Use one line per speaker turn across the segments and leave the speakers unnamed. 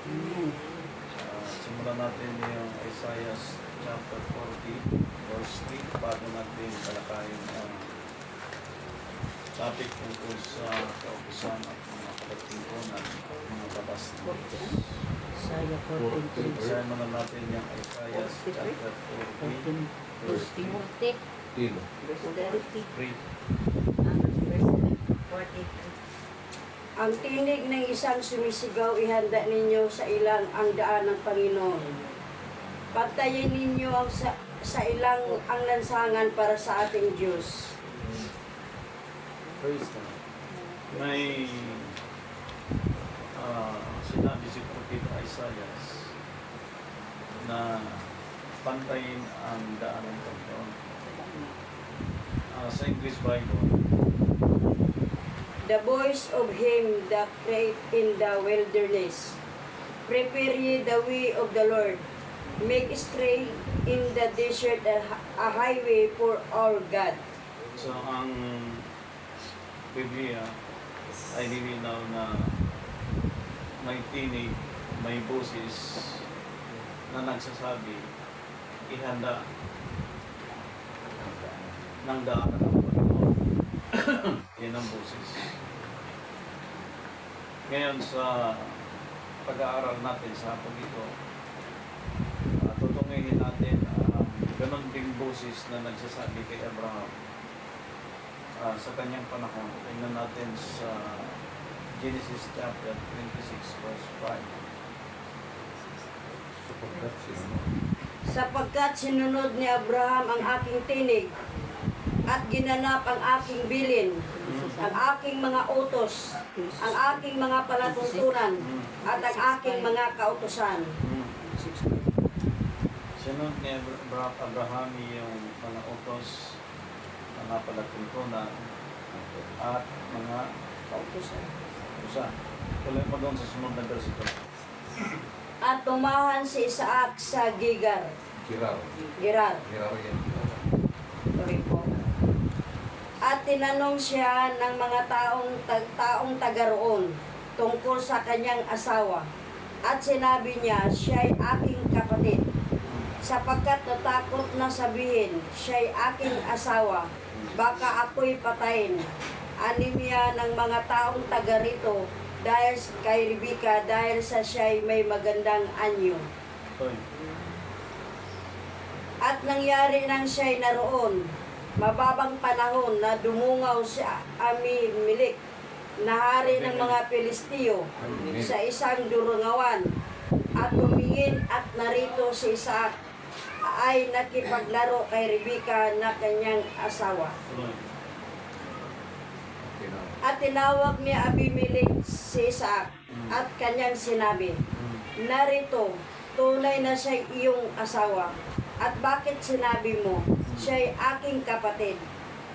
Amen.
Simulan natin yung Isaiah chapter 40, verse 3, bago natin talakayin ang topic tungkol sa kautusan at mga pagtungkulan, mga batas ng Diyos.
Isaiah 14.
Basahin muna natin yung Isaiah chapter 40, verse
40.
3.
Ang tinig ng isang sumisigaw, ihanda ninyo sa ilang ang daan ng Panginoon. Pagtayin ninyo sa ilang ang lansangan para sa ating Diyos.
Praise God. May sinabi si Prophet Isaiah na pantayin ang daan ng Panginoon. Sa English Bible,
The voice of him that cried in the wilderness, prepare ye the way of the Lord, make straight in the desert a highway for our God.
so ang Biblia ay nilinaw na may tinig, may boses na nagsasabi, ihanda ng daan ng Panginoon. Yan ang boses. Ngayon sa pag-aaral natin sa hapon ito, tutungin natin ganon ding boses na nagsasabi kay Abraham sa kanyang panahon. Tingnan natin sa Genesis chapter 26 verse 5.
Sapagkat sinunod ni Abraham ang aking tinig, at ginanap ang aking bilin, ang aking mga utos, ang aking mga palatuntunan, at ang aking mga kautusan.
Sinunod ni Abraham yung mga utos, mga palatuntunan, at mga
Kautusan.
usa. Tuloy pa doon sa sunod na versikulo.
At tumahan si Isaac sa Gerar.
Gerar yan.
Sorry po. At tinanong siya ng mga taong taga roon tungkol sa kanyang asawa. At sinabi niya, siya'y aking kapatid. Sapagkat natakot na sabihin, siya'y aking asawa, baka ako'y patayin. Anim niya ng mga taong taga rito dahil kay Rebecca, dahil sa siya'y may magandang anyo.
Toy.
At nangyari nang siya'y naroon, mababang panahon na dumungaw si Abimelech, na hari ng mga Pilistiyo, sa isang durungawan, at tumingin at narito si Isaac ay nakipaglaro kay Rebecca na kanyang asawa.
Tuloy.
At tinawag ni Abimelech si Isaac at kanyang sinabi, narito, tunay na siya iyong asawa. At bakit sinabi mo, siya'y aking kapatid?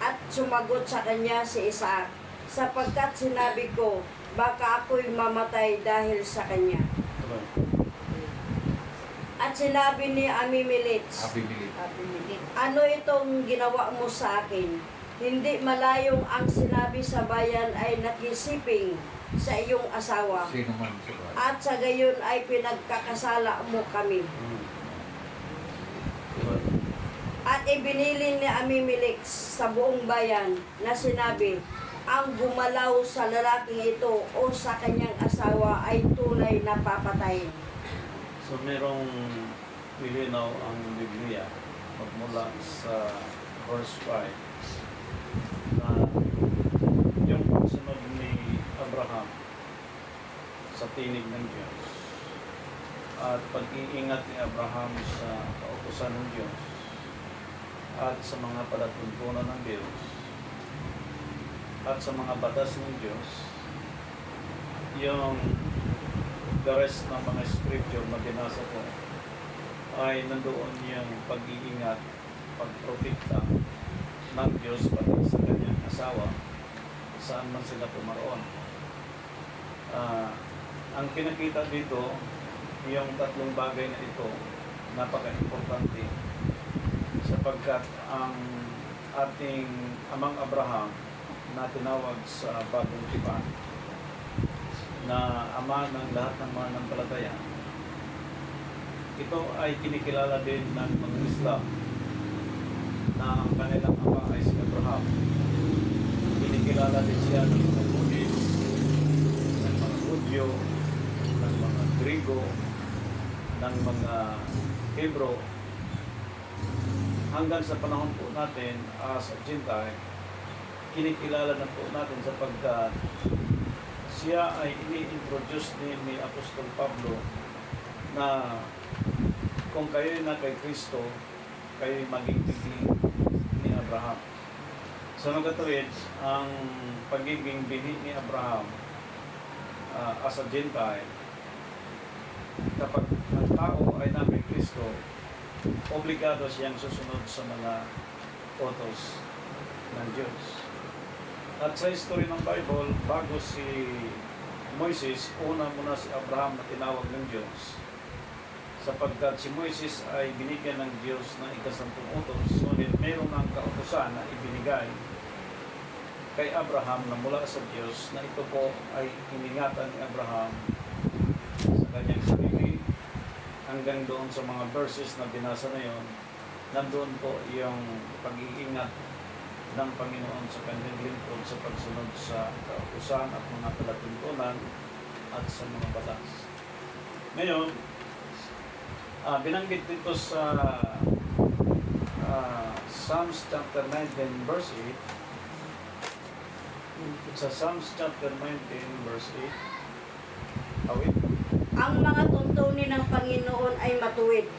At sumagot sa kanya si Isaac, sapagkat sinabi ko, baka ako'y mamatay dahil sa kanya.
Tuloy.
At sinabi ni Abimelech, ano itong ginawa mo sa akin? Hindi malayong ang sinabi sa bayan ay nakisiping sa iyong asawa.
Sino man sa bahay.
At sa gayon ay pinagkakasala mo kami.
Tuloy.
At ibinilin ni Abimelech sa buong bayan na sinabi, ang gumalaw sa lalaking ito o sa kanyang asawa ay tunay na papatayin.
So merong nilinaw ang Biblia magmula sa verse 5 na yung pagsunod ni Abraham sa tinig ng Diyos at pag-iingat ni Abraham sa kautusan ng Diyos at sa mga palatuntunan ng Diyos at sa mga batas ng Diyos, yung the rest ng mga scripture na binasa ko ay nandoon yung pag-iingat, pagprotekta ng Diyos pati sa kanyang asawa saan man sila pumaroon. Ang pinakita dito, yung tatlong bagay na ito, napaka-importante sapagkat ang ating amang Abraham na tinawag sa bagong tipan na ama ng lahat ng mananampalataya. Ito ay kinikilala din ng mga Islam na ang kanilang ama ay si Abraham. Kinikilala din siya ng mga Buddhist, ng mga Hudyo, ng mga Grigo, ng mga Hebrew. Hanggang sa panahon po natin as a Gentile, kinikilala na po natin sapagkat siya ay ini-introduce ni Apostol Pablo na kung kayo na kay Kristo, kayo maging bini ni Abraham. Sa magkatuwid, ang pagiging bini ni Abraham as a Gentile, kapag ang tao ay na kay Kristo, obligado siyang susunod sa mga utos ng Diyos. At sa history ng Bible, bago si Moises, una muna si Abraham na tinawag ng Diyos. Sapagkat si Moises ay binigyan ng Diyos ng ikasampung utos, ngunit mayroon ng kautosan na ibinigay kay Abraham na mula sa Diyos, na ito po ay iningatan ni Abraham sa kanyang sarili. Hanggang doon sa mga verses na binasa na yon, nandoon po yung pag-iingat ng Panginoon sa kanyang lingkod sa pagsunod sa kautusan at mga palatuntunan at sa mga batas. Ngayon, binanggit dito sa Psalms chapter 19 verse 8. Sa Psalms chapter 19 verse 8, awit.
Ang mga tuntunin ng Panginoon ay matuwid,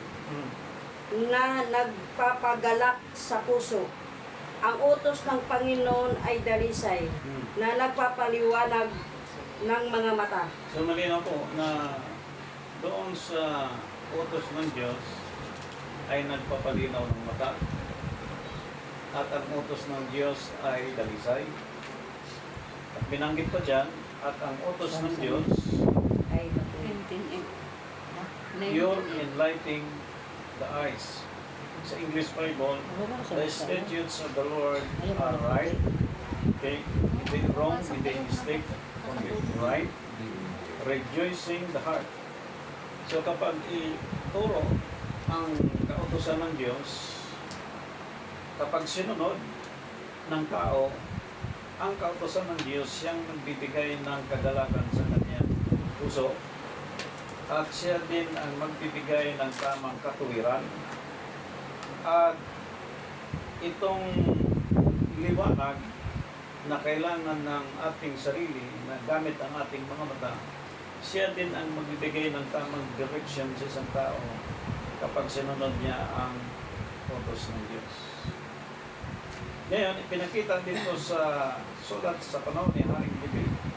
na nagpapagalak sa puso. Ang utos ng Panginoon ay dalisay, na nagpapaliwanag ng mga mata.
So malinaw po na doon sa utos ng Diyos ay nagpapalinaw ng mata, at ang utos ng Diyos ay dalisay. At binanggit pa dyan, at ang utos ng Diyos,
Ay matuwid.
you're enlightening the eyes. Sa English Bible, the statutes of the Lord are right. Okay? Hindi wrong, hindi mistake, only right. Rejoicing the heart. So kapag ituro ang kautusan ng Diyos, kapag sinunod ng tao ang kautusan ng Diyos, siyang nagbibigay ng kagalakan sa kanyang puso, at siya din ang magbibigay ng tamang katuwiran. At itong liwanag na kailangan ng ating sarili, na gamit ang ating mga mata, siya din ang magbibigay ng tamang direction sa isang tao kapag sinunod niya ang utos ng Diyos. Ngayon, ipinakita dito sa sulat sa panahon ni Haring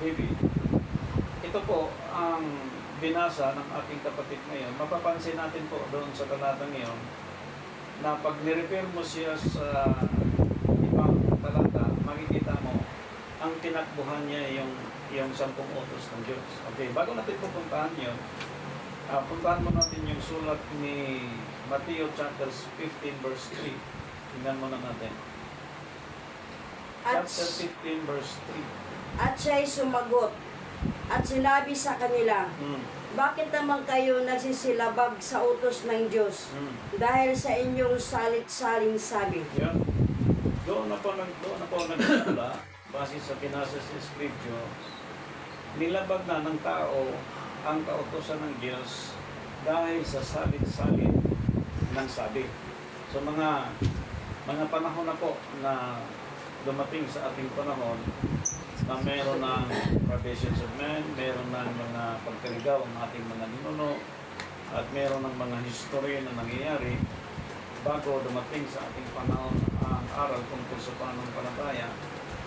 David. Ito po ang binasa ng ating kapatid ngayon. Mapapansin natin po doon sa talatang ngayon na pag nirepair mo siya sa ibang talata, makikita mo ang tinakbuhan niya yung 10 utos ng Diyos. Okay, bago natin pupuntahan yun, puntahan mo natin yung sulat ni Matthew chapter 15 verse 3. Tingnan mo na natin. Chapter 15 verse 3.
At siya'y sumagot at sinabi sa kanila, bakit naman kayo nagsisilabag sa utos ng Diyos dahil sa inyong salit-saling sabi?
Yan. Doon na po nagsimula, base sa binasa sa Scripture, nilabag na ng tao ang kautosan ng Diyos dahil sa salit-salit ng sabi. So mga panahon na po na dumating sa ating panahon na meron ng traditions of men, meron ng mga pagkaligaw ng ating mga ninuno, at meron ng mga history na nangyayari bago dumating sa ating panahon ang aral tungkol sa pananampalataya.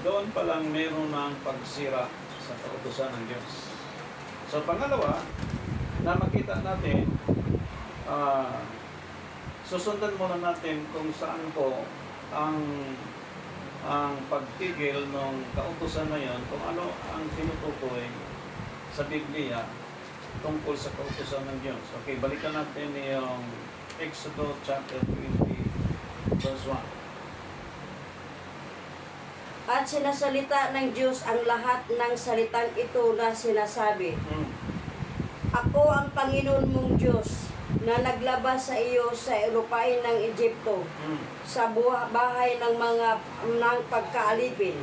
Doon pa lang meron ng pagsira sa kautusan ng Diyos. So pangalawa, na makita natin, susundan muna natin kung saan po ang pagtigil ng kautusan na yon, kung ano ang tinutukoy sa Biblia tungkol sa kautusan ng Diyos. Okay, balikan natin yung Exodus chapter 20 verse 1.
At sinasalita ng Diyos ang lahat ng salitang ito na sinasabi. Ako ang Panginoon mong Diyos na naglabas sa iyo sa lupain ng Egypto, sa bahay ng pagkaalipin.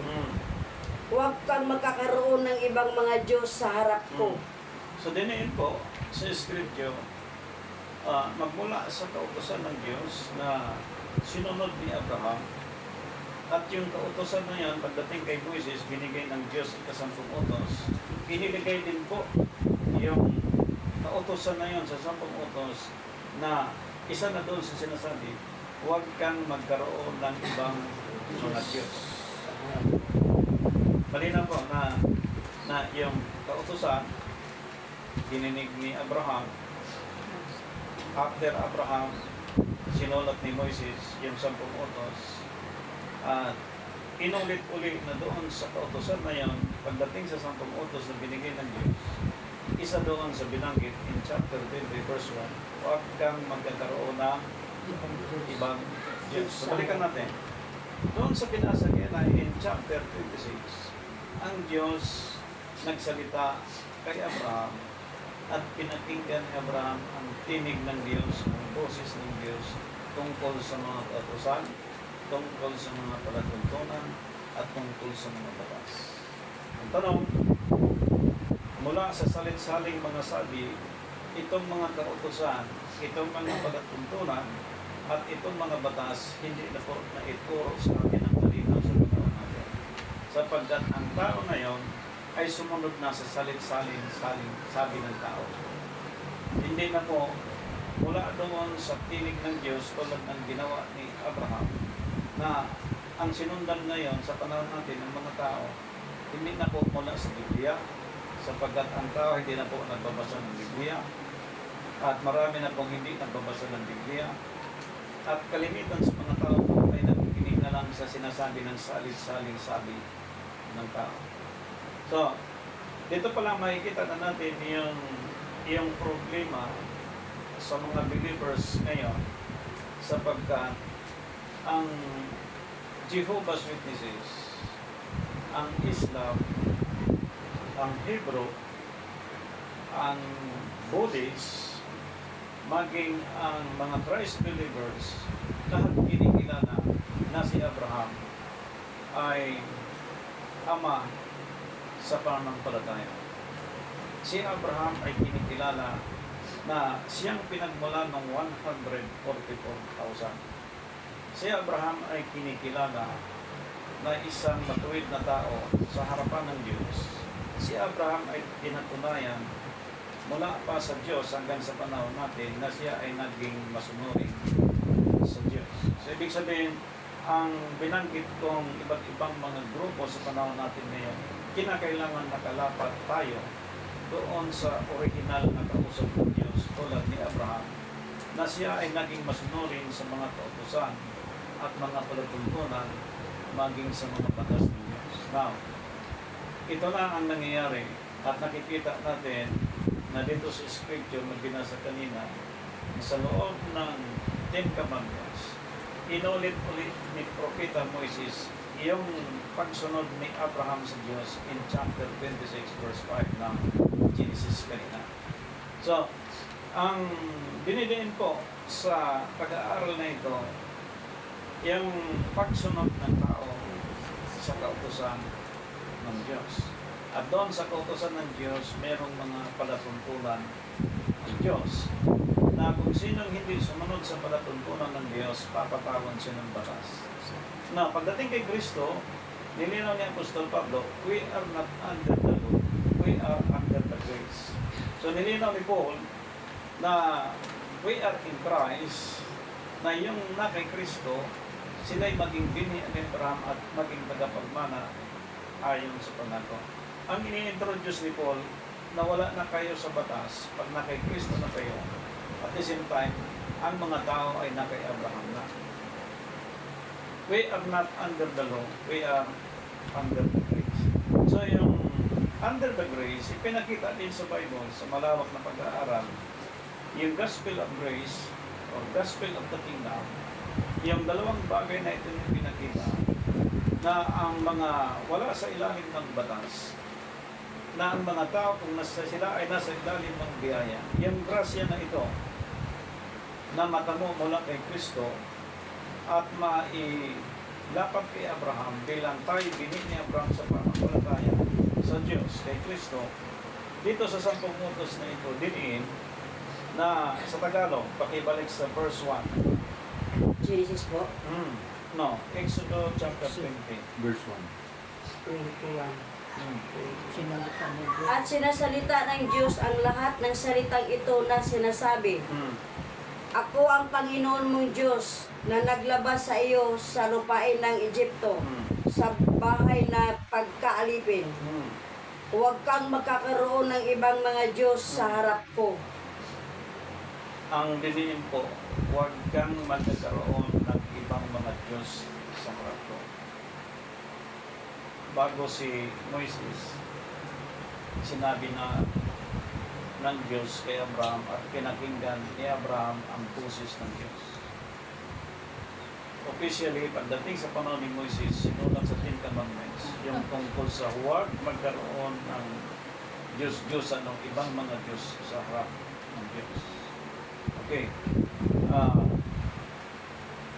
Huwag kang magkakaroon ng ibang mga Diyos sa harap ko.
So diniin po sa Scripture, magmula sa kautosan ng Diyos na sinunod ni Abraham, at yung kautosan na yan, pagdating kay Moises, binigay ng Diyos ikasampung utos, iniligay din po yung kautosan na yun sa 10 utos na isa na doon sa sinasabi, huwag kang magkaroon ng ibang mga Diyos. Malinaw po na yung kautosan, dininig ni Abraham. After Abraham, sinulat ni Moises yung 10 utos. At inulit-ulit na doon sa kautosan na yun, pagdating sa 10 utos na binigay ng Diyos, isa doon sa binanggit in chapter 20 verse 1, huwag kang magkakaroon ng ibang Diyos. So balikan natin. Doon sa binasa na in chapter 26, ang Diyos nagsalita kay Abraham at pinakinggan ni Abraham ang tinig ng Diyos, ang boses ng Diyos tungkol sa mga kautosan, tungkol sa mga palatuntunan, at tungkol sa mga batas. Ang tanong, mula sa salit-saling mga sabi, itong mga kautosan, itong mga palatuntunan, at itong mga batas, hindi na po na ituro sa atin ang malinaw sa panahon natin. Sapagkat ang tao na yon ay sumunod na sa salit-saling sabi ng tao. Hindi na po mula doon sa tinig ng Diyos tulad ng ginawa ni Abraham, na ang sinundan ngayon sa panahon natin ng mga tao, hindi na po mula sa Biblia, sapagkat ang tao hindi na po nagbabasa ng Biblia, at marami na pong hindi nagbabasa ng Biblia, at kalimitan sa mga tao po ay nakikinig na lang sa sinasabi ng salit-saling sabi ng tao. So, dito pa lang makikita na natin yung problema sa mga believers ngayon, sapagkat ang Jehovah's Witnesses, ang Islam, ang Hebrew, ang Buddhist, maging ang mga Christ believers, lahat kinikilala na si Abraham ay ama sa pananampalataya. Si Abraham ay kinikilala na siyang pinagmula ng 144,000. Si Abraham ay kinikilala na isang matuwid na tao sa harapan ng Diyos. Si Abraham ay pinatunayan mula pa sa Diyos hanggang sa panahon natin na siya ay naging masunurin sa Diyos. So, ibig sabihin, ang binanggit kong iba't ibang mga grupo sa panahon natin ngayon, kinakailangan nakalapat tayo doon sa original na kausap ng Diyos tulad ni Abraham, na siya ay naging masunurin sa mga kautusan at mga palatuntunan maging sa mga batas ng Diyos. Now, ito na ang nangyayari at nakikita natin na dito sa scripture na binasa kanina, sa loob ng 10 Commandments, inulit-ulit ni Propeta Moises yung pagsunod ni Abraham sa Diyos in chapter 26 verse 5 ng Genesis kanina. So, ang dinidiin ko sa pag-aaral na ito, yung pagsunod ng tao sa kautusan ng Diyos. At doon sa kautusan ng Diyos, merong mga palatuntunan ng Diyos na kung sinong hindi sumunod sa palatuntunan ng Diyos, papatawan siya ng batas. Na pagdating kay Kristo, nilinaw ni Apostol Pablo, we are not under the law, we are under the grace. So nilinaw ni Paul na we are in Christ, na yung na kay Kristo, sila'y maging bini ni Abraham at maging tagapagmana ayon sa pangako. Ang ini-introduce ni Paul na wala na kayo sa batas pag na kay Kristo na kayo. At the same time, ang mga tao ay na kay Abraham na. We are not under the law, we are under the grace. So yung under the grace, ipinakita din sa Bible sa malawak na pag-aaral, yung gospel of grace or gospel of the kingdom, yung dalawang bagay na ito yung pinakita, na ang mga wala sa ilalim ng batas, na ang mga tao kung sila ay nasa ilalim ng biyaya, yung grasya na ito na matamo mula kay Kristo at mailapag kay Abraham bilang tayo bini ni Abraham sa pananampalataya sa Diyos kay Kristo, dito sa 10 utos na ito diniin na sa Tagalog, pakibalik sa verse 1.
Genesis po,
No, Exodus chapter 20.
Verse 1.
21.
Mm.
Sinalitan ng Diyos.
at sinasalita ng Diyos ang lahat ng salitang ito na sinasabi, Ako ang Panginoon mong Diyos na naglabas sa iyo sa lupain ng Egypto, sa bahay na pagkaalipin. Huwag kang magkakaroon ng ibang mga Diyos sa harap ko.
Ang diniin po, huwag kang magkakaroon ng ibang mga Diyos sa harap ko. Bago si Moises, sinabi na ng Diyos kay Abraham at pinakinggan ni Abraham ang boses ng Diyos. Officially, pagdating sa panahon ni Moises, sinulat sa 10 Commandments, yung tungkol sa huwag magkaroon ng Diyos-Diyosan ng ibang mga Diyos sa harap ng Diyos. Okay.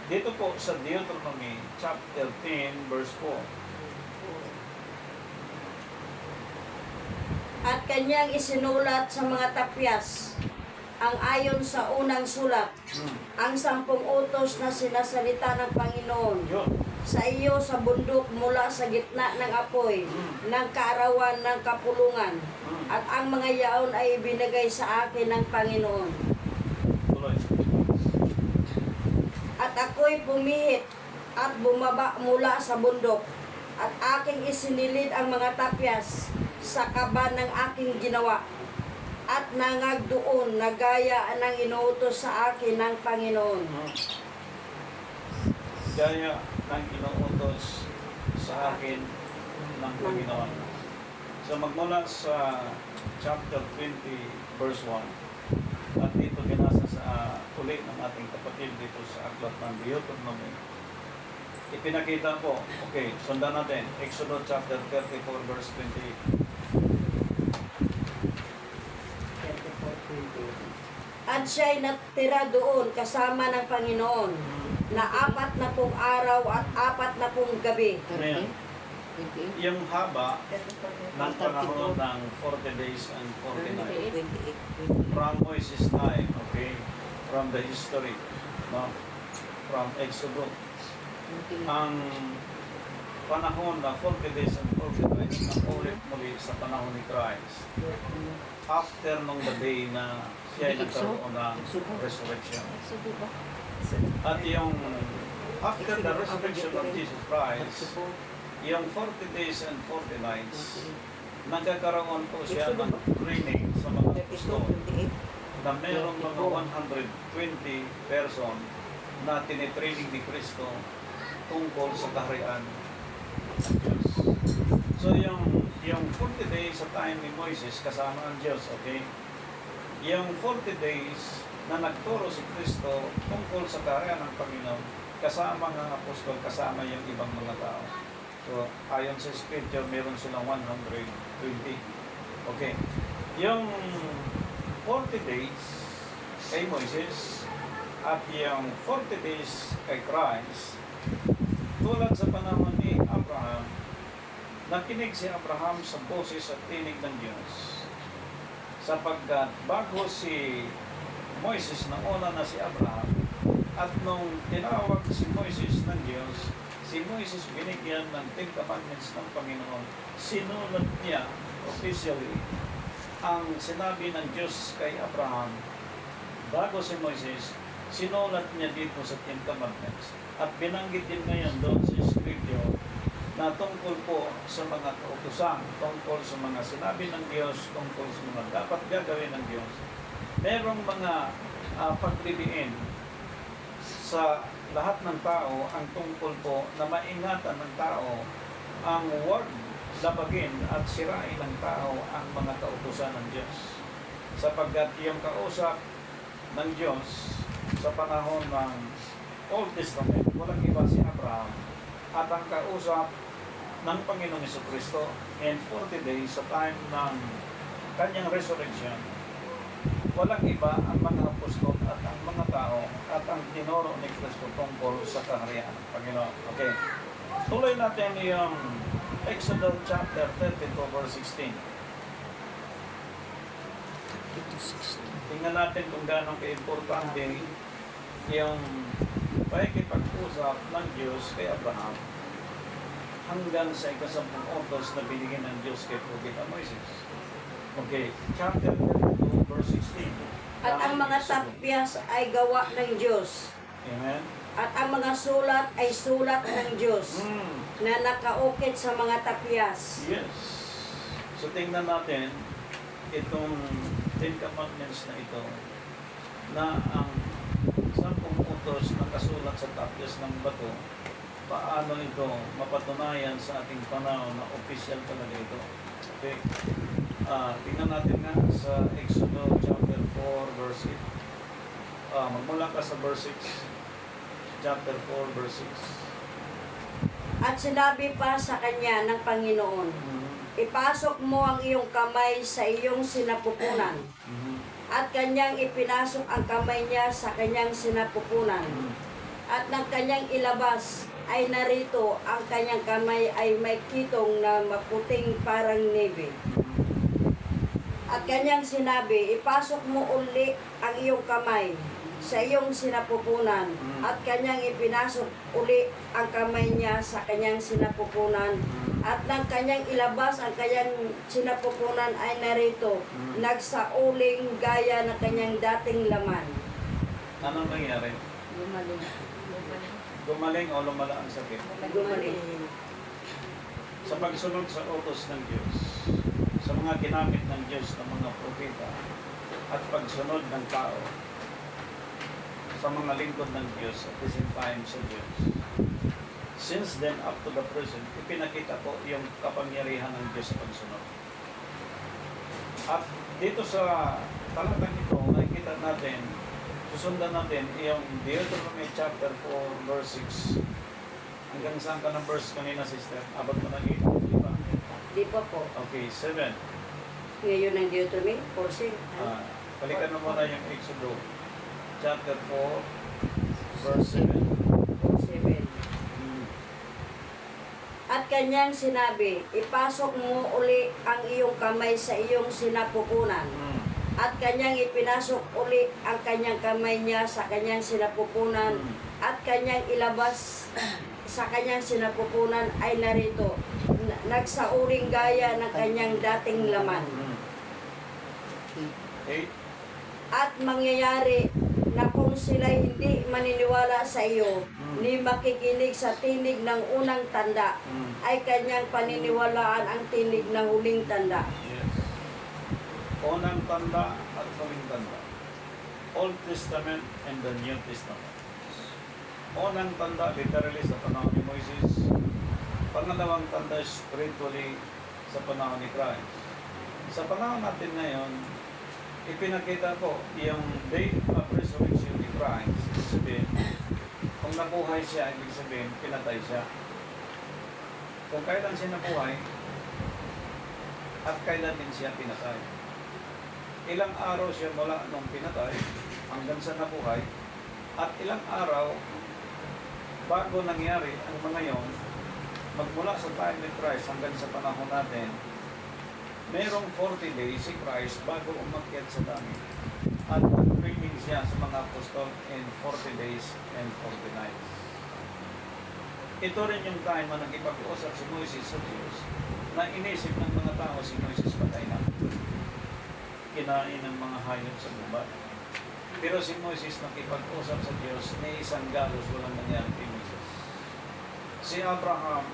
Dito po sa Deuteronomy chapter 10 verse 4.
At kanyang isinulat sa mga tapyas ang ayon sa unang sulat, ang 10 utos na sinasalita ng Panginoon
Yun.
sa iyo sa bundok mula sa gitna ng apoy, ng kaarawan ng kapulungan, at ang mga yaon ay ibinigay sa akin ng Panginoon.
Tuloy.
At ako'y pumihit at bumaba mula sa bundok, at aking isinilid ang mga tapyas sa kaba ng aking ginawa, at nangag doon na gaya ng inuutos sa akin ng Panginoon.
Gaya ng inuutos sa akin ng Panginoon. So magmula sa chapter 20 verse 1, at dito binasa sa uli ng ating kapatid dito sa aklat ng Deuteronomy. Ipinakita po, okay, sundan natin, Exodus chapter 34 verse 28.
34:20.
At siya'y natira doon kasama ng Panginoon na 40 araw at 40 gabi.
Ayan.
28.
Yung haba ng panahon ng 40 days and 40 nights.
28.
From Moses' time, okay? From the history, no? From Exodus. Ang panahon na 40 days and 40 nights na ulit muli sa panahon ni Christ. After nung the day na siya ay nagkaroon ng resurrection. At yung after the resurrection of Jesus Christ, yung 40 days and 40 nights, nagkakaroon po siya ng training sa mga gusto na mayroong mga 120 person na tinitraining ni Kristo tungkol sa kaharian ng Diyos. So yung 40 days sa time ni Moises kasama ang Diyos, okay? Yung 40 days na nagturo si Kristo tungkol sa kaharian ng Panginoon, kasama ng apostol, kasama yung ibang mga tao. So ayon sa scripture, meron silang 120. Okay. Yung 40 days kay Moises at yung 40 days kay Christ, tulad sa panahon ni Abraham, nakinig si Abraham sa boses at tinig ng Diyos. Sapagkat bago si Moises, nauna na si Abraham, at nung tinawag si Moises ng Diyos, si Moises binigyan ng 10 Commandments ng Panginoon. Sinulat niya officially ang sinabi ng Diyos kay Abraham. Bago si Moises, sinulat niya dito sa 10 Commandments. At binanggit din ngayon doon sa Scripture na tungkol po sa mga kautusan, tungkol sa mga sinabi ng Diyos, tungkol sa mga dapat gagawin ng Diyos. Merong mga pagliliin sa lahat ng tao ang tungkol po na maingatan ng tao ang word, labagin at sirain ng tao ang mga kautusan ng Diyos. Sapagkat yung kausap ng Diyos sa panahon ng Old Testament, walang iba si Abraham at ang kausap ng Panginoong Jesucristo and 40 days sa time ng kanyang resurrection. Walang iba ang mga apostol at ang mga tao at ang tinuro ni Kristo tungkol sa kaharian ng Panginoon. Okay. Tuloy natin yung Exodus chapter 32 verse 16. Tingnan natin kung gaano ka-importante yung pakikipag-usap ng Diyos kay Abraham hanggang sa ikasampung utos na binigyan ng Diyos kay Propeta Moises. Okay, chapter 32 verse 16.
At ang mga tapyas ay gawa ng Diyos.
Amen.
At ang mga sulat ay sulat ng Diyos na nakaukit sa mga tapyas.
Yes. So tingnan natin itong Ten Commandments na ito na ang 10 utos na kasulat sa tapyas ng bato, paano ito mapatunayan sa ating panahon na official talaga ito. Okay. Tingnan natin nga sa Exodus chapter 4 verse 8. Magmula ka sa verse 6. Chapter 4 verse 6.
At sinabi pa sa kanya ng Panginoon, ipasok mo ang iyong kamay sa iyong sinapupunan. At kanyang ipinasok ang kamay niya sa kanyang sinapupunan. At ng kanyang ilabas ay narito ang kanyang kamay ay may kitong na maputing parang nebe. At kanyang sinabi, ipasok mo uli ang iyong kamay sa iyong sinapupunan. At kanyang ipinasok uli ang kamay niya sa kanyang sinapupunan. At nang kanyang ilabas ang kanyang sinapupunan ay narito, nagsauling gaya ng kanyang dating laman.
Anong nangyari?
Gumaling.
Gumaling o lumala ang sakit?
Gumaling.
Sa pagsunod sa utos ng Diyos, sa mga ginamit ng Diyos ng mga propeta, at pagsunod ng tao sa mga lingkod ng Diyos at the same time sa Diyos. Since then up to the present, ipinakita ko yung kapangyarihan ng Diyos sa pagsunod. At dito sa talatang ito, nakikita natin, susundan natin yung Deuteronomy chapter 4 verse 6. Hanggang saan ka ng verse kanina, sister? Abot mo na 8, di ba?
Di pa po.
Okay, 7.
Ngayon ng Deuteronomy 4:6.
Balikan mo muna yung Exodus chapter 4 verse 7.
4:7. At kanyang sinabi, ipasok mo uli ang iyong kamay sa iyong sinapupunan. At kanyang ipinasok uli ang kanyang kamay niya sa kanyang sinapupunan. At kanyang ilabas sa kanyang sinapupunan ay narito, nagsauling gaya ng kanyang dating laman.
8.
At mangyayari na kung sila hindi maniniwala sa iyo, ni makikinig sa tinig ng unang tanda, ay kanyang paniniwalaan ang tinig ng huling tanda.
Yes. Unang tanda at huling tanda. Old Testament and the New Testament. Unang tanda, literally sa panahon ni Moises. Pangalawang tanda, spiritually sa panahon ni Christ. Sa panahon natin ngayon, ipinakita ko yung day of resurrection ni Christ. Ibig sabihin, kung nabuhay siya, ibig sabihin, pinatay siya. Kung kailan siya nabuhay, at kailan din siya pinatay. Ilang araw siya mula nung pinatay, hanggang sa nabuhay, at ilang araw, bago nangyari ang mga yon, magmula sa time ni Christ hanggang sa panahon natin, merong 40 days si Christ bago umakyat sa langit. At nag-preaching siya sa mga apostol in 40 days and 40 nights. Ito rin yung time na nagkipag-usap si Moises sa Diyos na inisip ng mga tao si Moises patay na. Kinain ng mga hayop sa gubat. Pero si Moises nakipag-usap sa Diyos na isang galos walang nangyari kay Moises. Si Abraham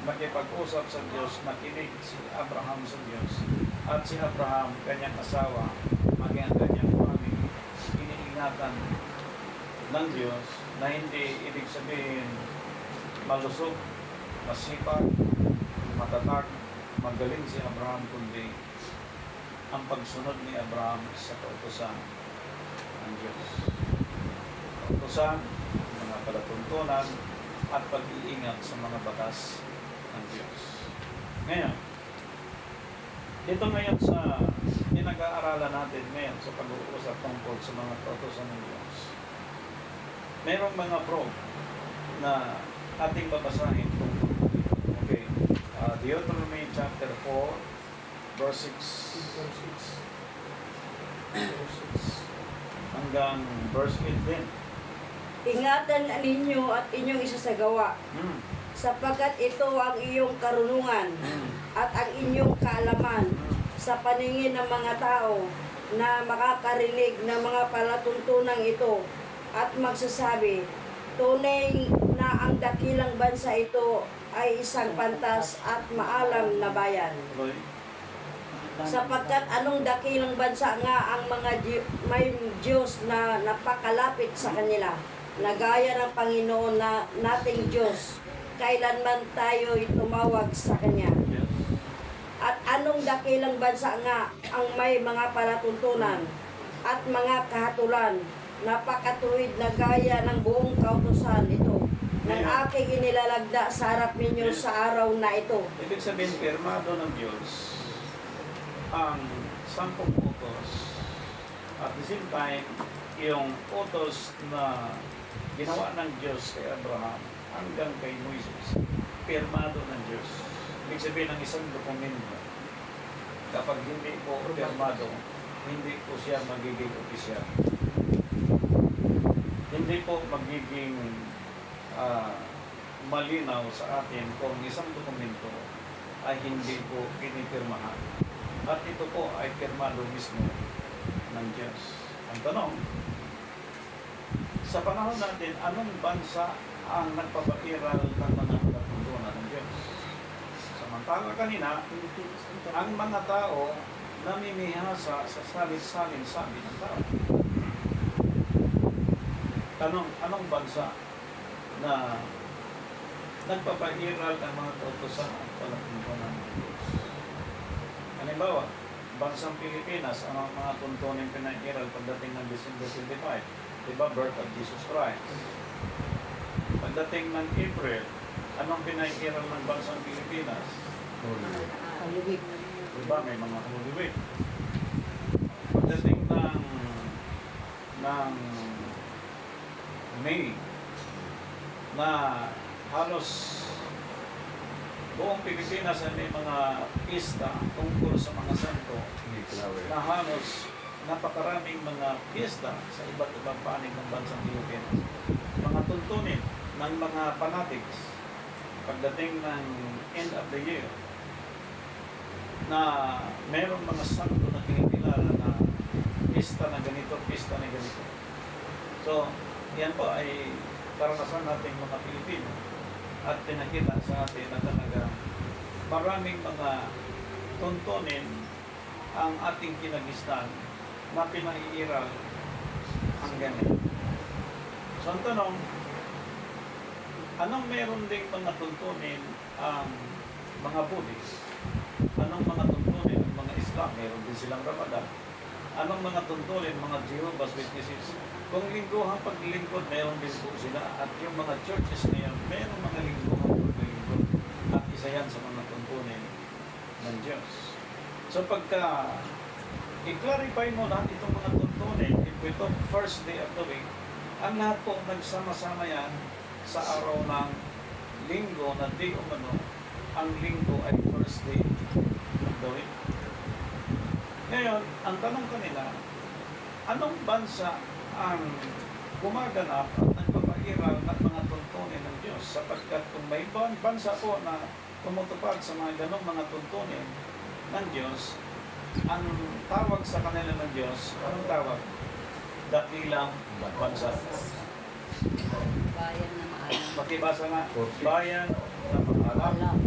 nakipag-usap sa Diyos, nakinig si Abraham sa Diyos. At si Abraham, kanyang asawa, maging ang kanyang family, iniingatan ng Diyos na hindi ibig sabihin malusog, masipag, matatag, magaling si Abraham, kundi ang pagsunod ni Abraham sa kautusan ng Diyos. Kautusan, mga palatuntunan, at pag-iingat sa mga batas ng Diyos. Ngayon, dito ngayon sa pinag-aaralan natin ngayon sa pag-uusap tungkol sa mga kautusan ng Diyos, mayroong mga probe na ating babasahin tungkol dito. Okay. Deuteronomy chapter 4, verse 6 hanggang verse 8 din.
Ingatan ninyo at inyong isasagawa, sapagkat ito ang iyong karunungan at ang inyong kaalaman sa paningin ng mga tao na makakarinig ng mga palatuntunang ito at magsasabi, tunay na ang dakilang bansa ito ay isang pantas at maalam na bayan.
Tuloy.
Sapagkat anong dakilang bansa nga ang mga may Diyos na napakalapit sa kanila, na gaya ng Panginoon na nating Diyos, kailanman tayo tumawag sa Kanya.
Yes.
At anong dakilang bansa nga ang may mga palatuntunan at mga kahatulan, napakatuwid na gaya ng buong kautusan ito, ng aking inilalagda sa harap ninyo sa araw na ito.
Ibig sabihin, pirmado ng Diyos ang 10 utos at the same time, yung utos na ginawa ng Diyos kay Abraham hanggang kay Moises, pirmado ng Diyos. Ibig sabihin ng isang dokumento, kapag hindi po pirmado, hindi po siya magiging opisyal. Hindi po magiging malinaw sa atin kung isang dokumento ay hindi po pinipirmahan. At ito po ay pirmado mismo ng Diyos. Ang tanong, sa panahon natin, anong bansa ang nagpapairal ng mga palatuntunan ng Diyos? Samantala kanina, ang mga tao namimihasa sa salin-salin sabi ng tao. Tanong, anong bansa na nagpapairal ng mga kautusan at palatuntunan ng Diyos? Halimbawa, bansang Pilipinas, ang mga tuntunin pinairal pagdating ng December 25, diba, birth of Jesus Christ. Pagdating ng April, anong pinairal ng bansang Pilipinas?
Kalubig.
Diba, may mga Holy Week. Pagdating ng May, na halos buong Pilipinas ay may mga pista tungkol sa mga santo na halos napakaraming mga pista sa iba't ibang panig ng bansang Pilipinas. Mga tuntunin ng mga fanatics pagdating ng end of the year na meron mga santo na kinikilala na pista na ganito, pista na ganito. So, yan po ay karanasan nating mga Pilipino at pinakita sa atin na talaga maraming mga tuntunin ang ating kinagisnan na pinaiiral hanggang ngayon. So ang tanong, anong meron ding mga tuntunin ang mga Buddhist? Anong mga tuntunin ang mga Islam? Meron din silang Ramadan. Anong mga tuntunin mga Jehovah's Witnesses? Kung lingguhang paglingkod, meron din po sila. At yung mga churches ngayon, meron mga lingguhang paglingkod. At isa yan sa mga tuntunin ng Diyos. So pagka i-clarify mo lahat itong mga tuntunin, if we talk first day of the week, ang lahat po nagsama-sama yan sa araw ng linggo na day o ano, ang linggo ay first day of the week. Ngayon, ang tanong kanila, anong bansa ang gumaganap at nagpapairal ng mga tuntunin ng Diyos? Sapagkat kung may bansa po na tumutupad sa mga ganong mga tuntunin ng Diyos, ang tawag sa kanila ng Diyos, anong tawag? Dakilang bansa.
Bayan na maalam.
Pakibasa nga, bayan na maalam.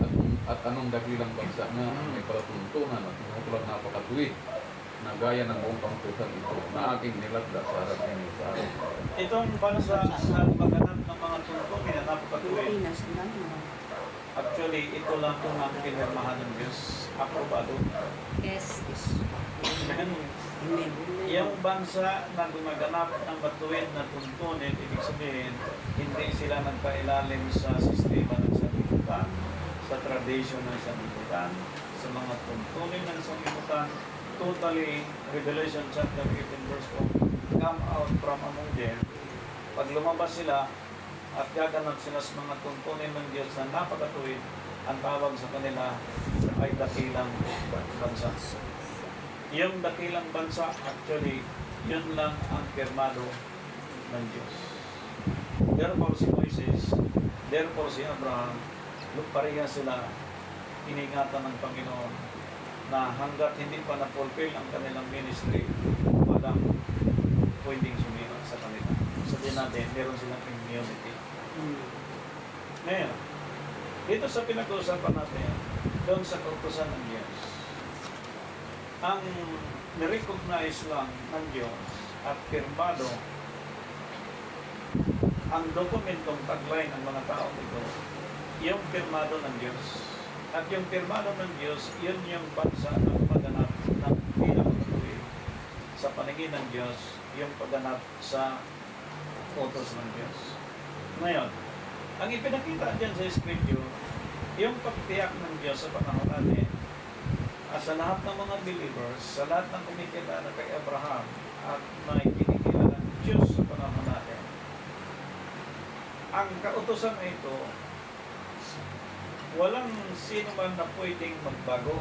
At anong dakilang bansa nga may palatuntunan at mga napakatuwid na gaya ng buong pangkutan ito na aking nilagda sa harap ninyo sa araw.
Itong bansa na maganap ng mga tuntunin na napakatuwid.
Pilipinas, ang dami naman.
Actually, ito lang po ang pinirmahan ng Diyos. Aprobado.
Yes, yes.
Ganun
Amen.
Yung bansa na gumaganap ng matuwid na tuntunin, ibig sabihin, hindi sila nagpailalim sa sistema ng sanlibutan, sa tradisyon ng sanlibutan, sa mga tuntunin ng sanlibutan. Totally, Revelation chapter 18 verse 4, come out from among them. Pag lumabas sila at gaganap sila sa mga tuntunin ng Diyos na napakatuwid, ang tawag sa kanila ay dakilang bansa. Yung dakilang bansa, actually, yun lang ang pirmado ng Diyos. Therefore si Moises, therefore si Abraham, pareha sila iningatan ng Panginoon na hanggat hindi pa na-fulfill ang kanilang ministry, walang pwedeng sumirat sa kanila. Sabihin natin, meron silang immunity. Ngayon, dito sa pinag-uusapan natin, doon sa kautusan ng Diyos, ang nirecognize lang ng Diyos at pirmado ang dokumentong taglay ng mga tao ito, yung pirmado ng Diyos. At yung pirmado ng Diyos, yun yung bansa na pagganap ng pinakatuloy sa paningin ng Diyos, yung pagganap sa utos ng Diyos. Ngayon, ang ipinakita dyan sa Scripture, yung pagtiyak ng Diyos sa panahon natin, sa lahat ng mga believers, sa lahat ng kumikilala kay Abraham at may kinikilala ng Diyos sa panahon natin, ang kautusan na ito, walang sino man na pwedeng magbago,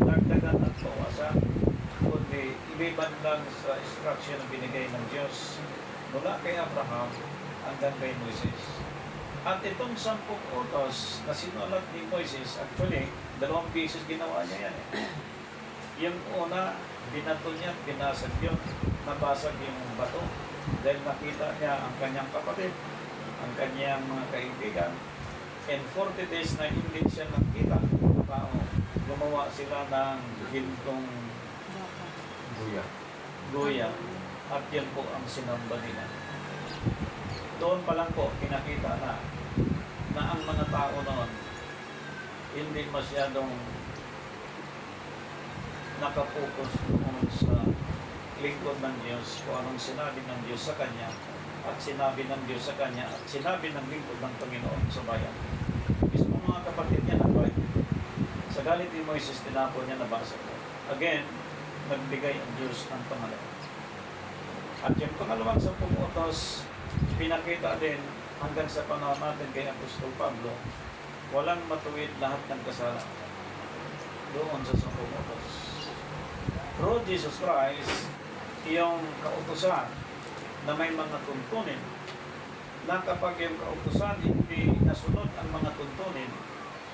dagdagan at bawasan, kundi iliban lang sa instruction na binigay ng Diyos mula kay Abraham hanggang kay Moises. At itong 10 utos na sinulat ni Moises, actually, 2 beses ginawa niya yan. Yung una, binato niya, binasag yun, nabasag yung bato, dahil nakita niya ang kanyang kapatid, ang kanyang mga kaibigan, and 40 days na hindi siya nakita, gumawa sila ng gintong guya, at yan po ang sinamba nila. Doon pa lang po, pinakita na ang mga tao noon hindi masyadong nakapokus noon sa lingkod ng Diyos, kung anong sinabi ng Diyos sa kanya at sinabi ng Diyos sa kanya at sinabi ng lingkod ng Panginoon sa bayan. Mismo mga kapatid niya na sa galit ni Moises, tinapon niya, nabasa ko. Again, nagbigay ang Diyos ng pangalawa. At yung pangalawang 10 utos, pinakita din hanggang sa panahon natin kay Apostol Pablo, walang matuwid lahat ng kasalanan doon sa 10 utos. Through Jesus Christ, yung kautusan na may mga tuntunin, na kapag yung kautusan hindi nasunod ang mga tuntunin,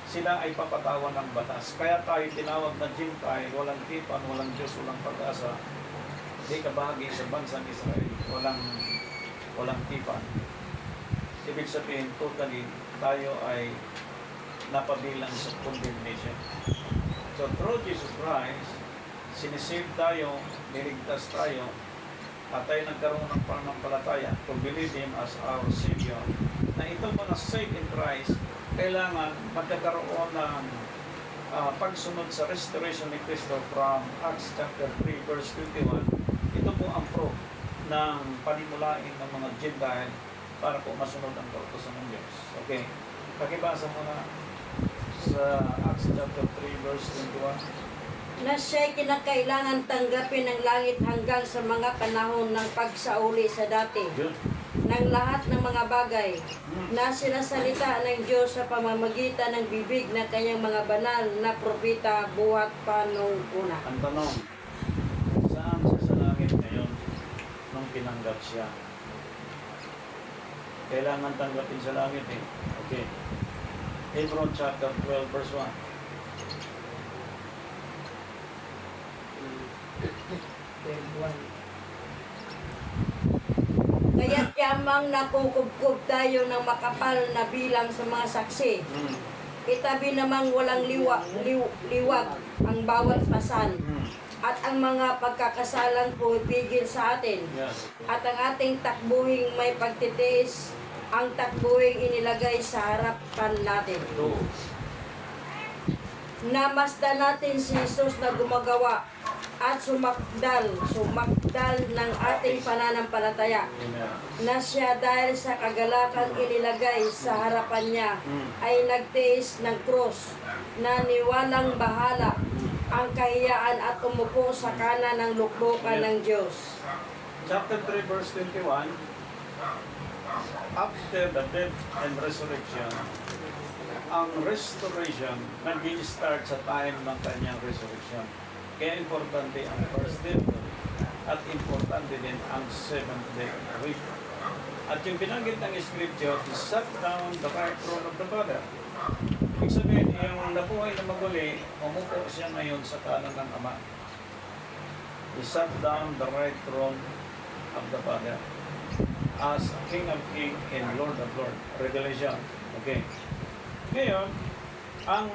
sila ay papatawan ng batas. Kaya tayo tinawag na Gentile, walang tipan, walang Diyos, walang pag-asa, hindi kabahagi sa bansang Israel, walang tipan. Ibig sabihin, totally, tayo ay napabilang sa condemnation. So, through Jesus Christ, sinisave tayo, niligtas tayo, at tayo nagkaroon ng pananampalataya to believe Him as our Savior. Na itong mga saved in Christ, kailangan magkakaroon ng pagsunod sa restoration ni Cristo from Acts chapter 3 verse 21. Ito po ang proof ng panimulain ng mga Gentile para po masunod ang kautusan ng Diyos. Okay, pakibasa mo na sa Acts chapter 3 verse 21.
Na siya'y kinakailangan tanggapin ng langit hanggang sa mga panahon ng pagsauli sa dati
Yun.
ng lahat ng mga bagay na sinasalita ng Diyos sa pamamagitan ng bibig ng kanyang mga banal na propeta buhat pa nung una.
Ang tanong, saan siya sa langit ngayon nung tinanggap siya? Kailangan tanggapin sa langit eh. Okay. Hebrews chapter 12 verse 1.
Kaya't yamang nakukubkub tayo ng makapal na bilang sa mga saksi. Itabi namang walang liwag ang bawat pasan. At ang mga pagkakasalang pumipigil sa atin.
Yes.
At ang ating takbuhing may pagtitiis, ang takbuhing inilagay sa harapan natin. Namasdan natin si Jesus na gumagawa at sumakdal ng ating pananampalataya
Amen.
na siya dahil sa kagalakang inilagay sa harapan niya ay nagtiis ng krus na niwalang bahala ang kahiyaan at umupo sa kanan ng lukbukan ng Diyos.
Chapter 3, verse 21, after the death and resurrection, ang restoration nag-i-start sa time ng kanyang resurrection. Kaya importante ang first death at importante din ang seventh death week. At yung binanggit ng scripture, he sat down the right throne of the Father. Ibig sabihin, yung nabuhay na maguli, umupo siya ngayon sa kanan ng Ama. He sat down the right throne of the Father as King of Kings and Lord of Lords. Revelation. Okay. Ngayon, ang